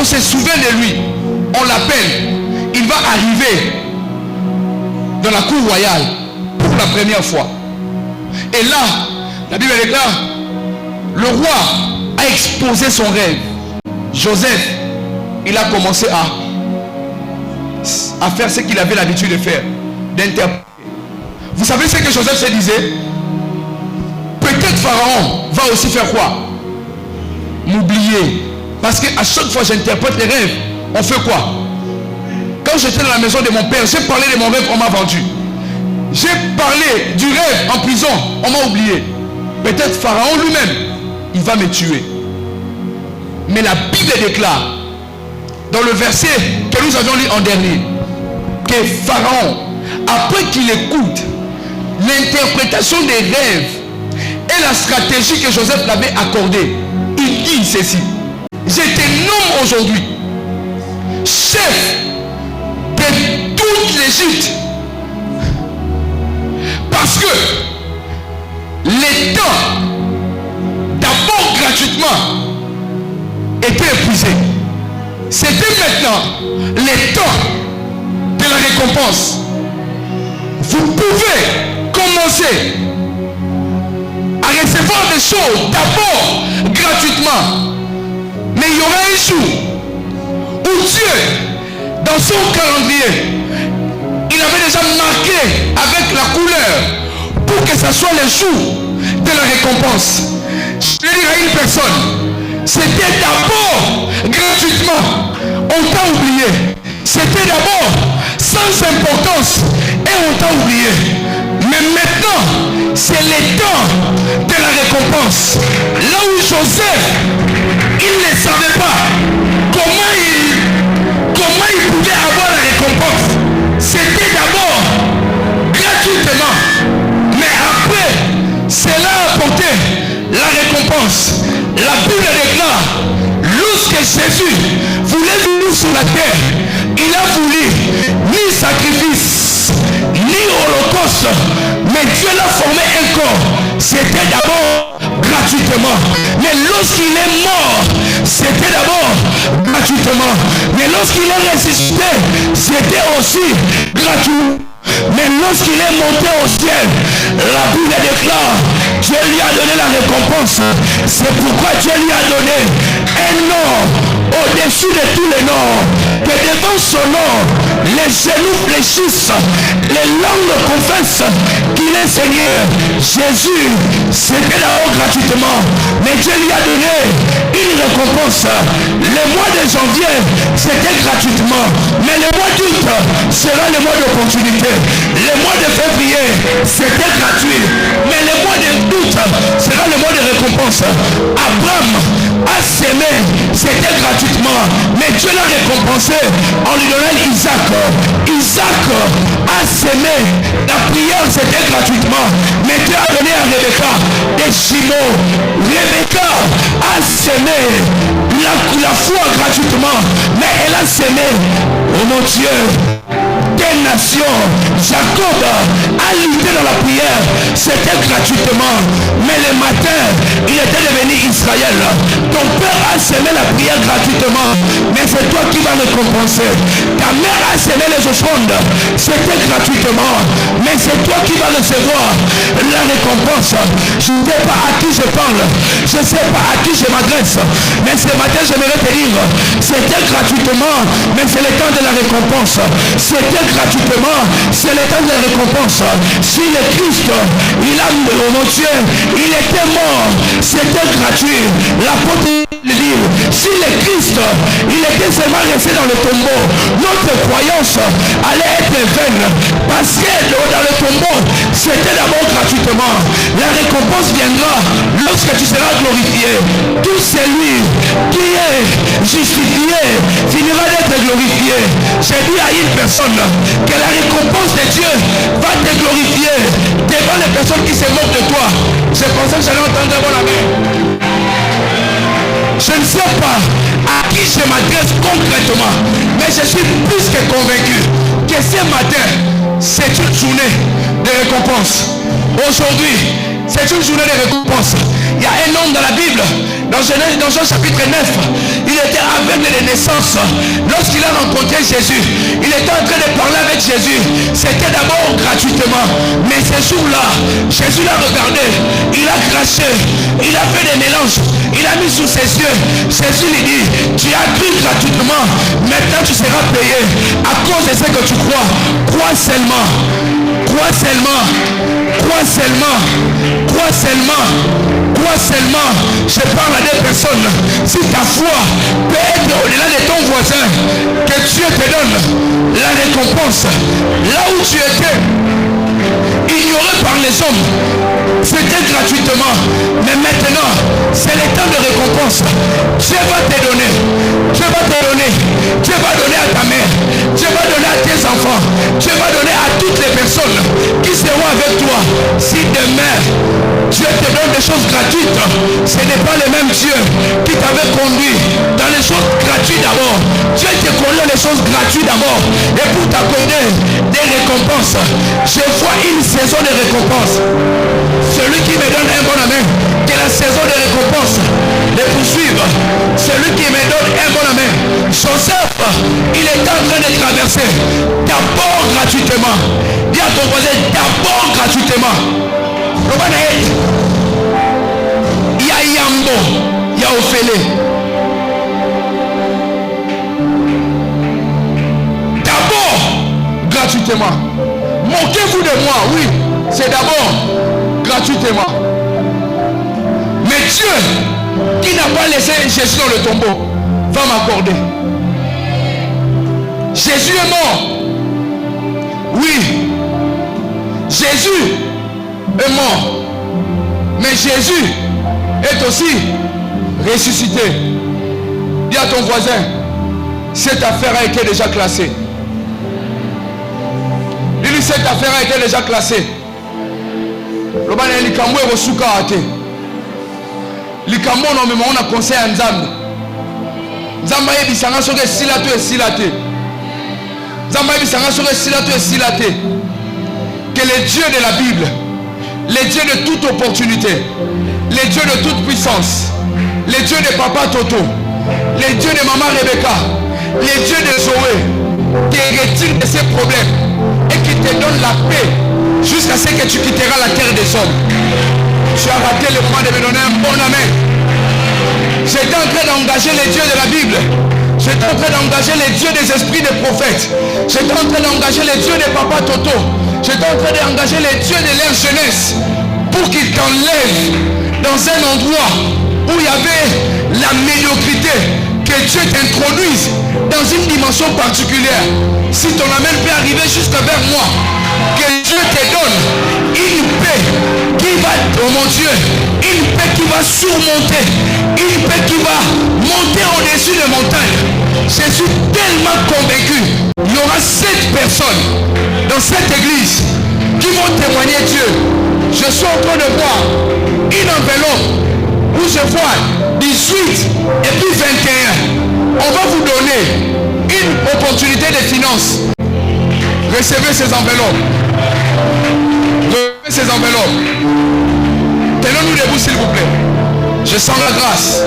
lorsqu'on se souvient de lui, on l'appelle, il va arriver dans la cour royale pour la première fois. Et là, la Bible déclare, le roi a exposé son rêve. Joseph, il a commencé à faire ce qu'il avait l'habitude de faire, d'interpréter. Vous savez ce que Joseph se disait? Peut-être Pharaon va aussi faire quoi? M'oublier. Parce qu'à chaque fois que j'interprète les rêves, on fait quoi? Quand j'étais dans la maison de mon père, j'ai parlé de mon rêve, on m'a vendu. J'ai parlé du rêve en prison, on m'a oublié. Peut-être Pharaon lui-même, il va me tuer. Mais la Bible déclare, dans le verset que nous avions lu en dernier, que Pharaon, après qu'il écoute l'interprétation des rêves et la stratégie que Joseph l'avait accordée, il dit ceci: je te nomme aujourd'hui chef de toute l'Égypte, parce que les temps d'abord gratuitement étaient épuisés. C'était maintenant les temps de la récompense. Vous pouvez commencer à recevoir des choses d'abord gratuitement, mais il y aura un jour où Dieu, dans son calendrier, il avait déjà marqué avec la couleur pour que ce soit le jour de la récompense. Je vais dire à une personne, c'était d'abord gratuitement, on t'a oublié. C'était d'abord sans importance et on t'a oublié. Mais maintenant, c'est le temps de la récompense. Là où Joseph, il ne savait pas comment il pouvait avoir la récompense. C'était d'abord gratuitement, mais après, cela a apporté la récompense. La Bible déclare, lorsque Jésus voulait venir sur la terre, il a voulu ni sacrifice, ni holocauste, mais Dieu l'a formé un corps. C'était d'abord gratuitement. Mais lorsqu'il est mort, c'était d'abord gratuitement. Mais lorsqu'il est ressuscité, c'était aussi gratuit. Mais lorsqu'il est monté au ciel, la Bible déclare, Dieu lui a donné la récompense. C'est pourquoi Dieu lui a donné un nom au-dessus de tous les noms, que devant son nom, les genoux fléchissent, les langues confessent qu'il est Seigneur. Jésus, c'était d'abord gratuitement, mais Dieu lui a donné une récompense. Le mois de janvier, c'était gratuitement, mais le mois d'août sera le mois d'opportunité. Le mois de février, c'était gratuit, mais le mois d'août sera le mois de récompense. Abraham a semé, c'était gratuitement, mais Dieu l'a récompensé en lui donnant Isaac. Isaac a semé, la prière c'était gratuitement, mais Dieu a donné à Rebecca des jumeaux. Rebecca a semé la foi gratuitement, mais elle a semé, oh mon Dieu, des nations. Jacob a lutté dans la prière, c'était gratuitement, mais le matin il était devenu Israël. Ton père a semé la prière gratuitement, mais c'est toi qui vas récompenser. Ta mère a semé les offrandes, c'était gratuitement, mais c'est toi qui vas recevoir la récompense. Je ne sais pas à qui je parle, je ne sais pas à qui je m'adresse, mais ce matin j'aimerais te dire, c'était gratuitement, mais c'est le temps de la récompense. C'était gratuitement, c'est le temps de la récompense. Si le Christ, il a, oh mon Dieu, il était mort, c'était gratuit. L'apôtre dit, si le Christ, il était seulement resté dans le tombeau, notre croyance allait être vaine, parce que dans le tombeau, c'était d'abord gratuitement. La récompense viendra lorsque tu seras glorifié. Tout celui qui est justifié finira d'être glorifié. J'ai dit à une personne que la récompense de Dieu va te glorifier devant les personnes qui se moquent de toi. Je pensais que j'allais entendre bon la main. Je ne sais pas à qui je m'adresse concrètement, mais je suis plus que convaincu que ce matin, c'est une journée de récompense. Aujourd'hui, c'est une journée de récompense. Il y a un homme dans la Bible, dans Jean chapitre 9, il était aveugle des naissance, lorsqu'il a rencontré Jésus, il était en train de parler avec Jésus. C'était d'abord gratuitement. Mais ce jour-là, Jésus l'a regardé, il a craché, il a fait des mélanges, il a mis sous ses yeux. Jésus lui dit, tu as cru gratuitement, maintenant tu seras payé à cause de ce que tu crois. Crois seulement, crois seulement, crois seulement, crois seulement, crois seulement. Je parle à des personnes. Si ta foi peut être au-delà de ton voisin, que Dieu te donne la récompense. Là où tu étais ignoré par les hommes, c'était gratuitement, mais maintenant c'est le temps de récompense. Dieu va te donner, Dieu va te donner, Dieu va donner à ta mère, Dieu va donner à tes enfants, Dieu va donner à toutes les personnes qui seront avec toi. Si demain Dieu te donne des choses gratuites, ce n'est pas le même Dieu qui t'avait conduit dans les choses gratuites d'abord. Dieu te conduit les choses gratuites d'abord, et pour t'accorder des récompenses. Je vois une saison de récompense. Celui qui me donne un bon amen, que la saison de récompense les poursuive. Celui qui me donne un bon amen. Joseph, il est en train de traverser d'abord gratuitement. Dis à ton voisin, d'abord gratuitement. Il y a Yambo, il y a Ophélie. D'abord gratuitement. Moquez-vous de moi, oui, c'est d'abord gratuitement. Mais Dieu, qui n'a pas laissé Jésus dans le tombeau, va m'accorder. Jésus est mort. Oui, Jésus est mort. Mais Jésus est aussi ressuscité. Dis à ton voisin, cette affaire a été déjà classée. Dis-lui, cette affaire a été déjà classée. Likambo normalement on a conseil à Nzambe. Nzambe yebisanga soki esila to esila te. Nzambe yebisanga soki esila to esila te. Que les dieux de la Bible, les dieux de toute opportunité, les dieux de toute puissance, les dieux de Papa Toto, les dieux de Maman Rebecca, les dieux de Zoé, te retirent de ces problèmes et qui te donnent la paix jusqu'à ce que tu quitteras la terre des hommes. Tu as raté le moment de me donner un bon amen. J'étais en train d'engager les dieux de la Bible. J'étais en train d'engager les dieux des esprits des prophètes. J'étais en train d'engager les dieux de Papa Toto. J'étais en train d'engager les dieux de leur jeunesse pour qu'ils t'enlèvent dans un endroit où il y avait la médiocrité. Que Dieu t'introduise dans une dimension particulière. Si ton amen peut arriver jusque vers moi, que Dieu te donne une paix qui va, oh mon Dieu, une paix qui va surmonter, une paix qui va monter au-dessus des montagnes. Je suis tellement convaincu, il y aura 7 personnes dans cette église qui vont témoigner Dieu. Je suis en train de voir une enveloppe où je vois 18 et puis 21. On va vous donner une opportunité de finance. Recevez ces enveloppes. Recevez ces enveloppes. Tenons-nous debout s'il vous plaît. Je sens la grâce.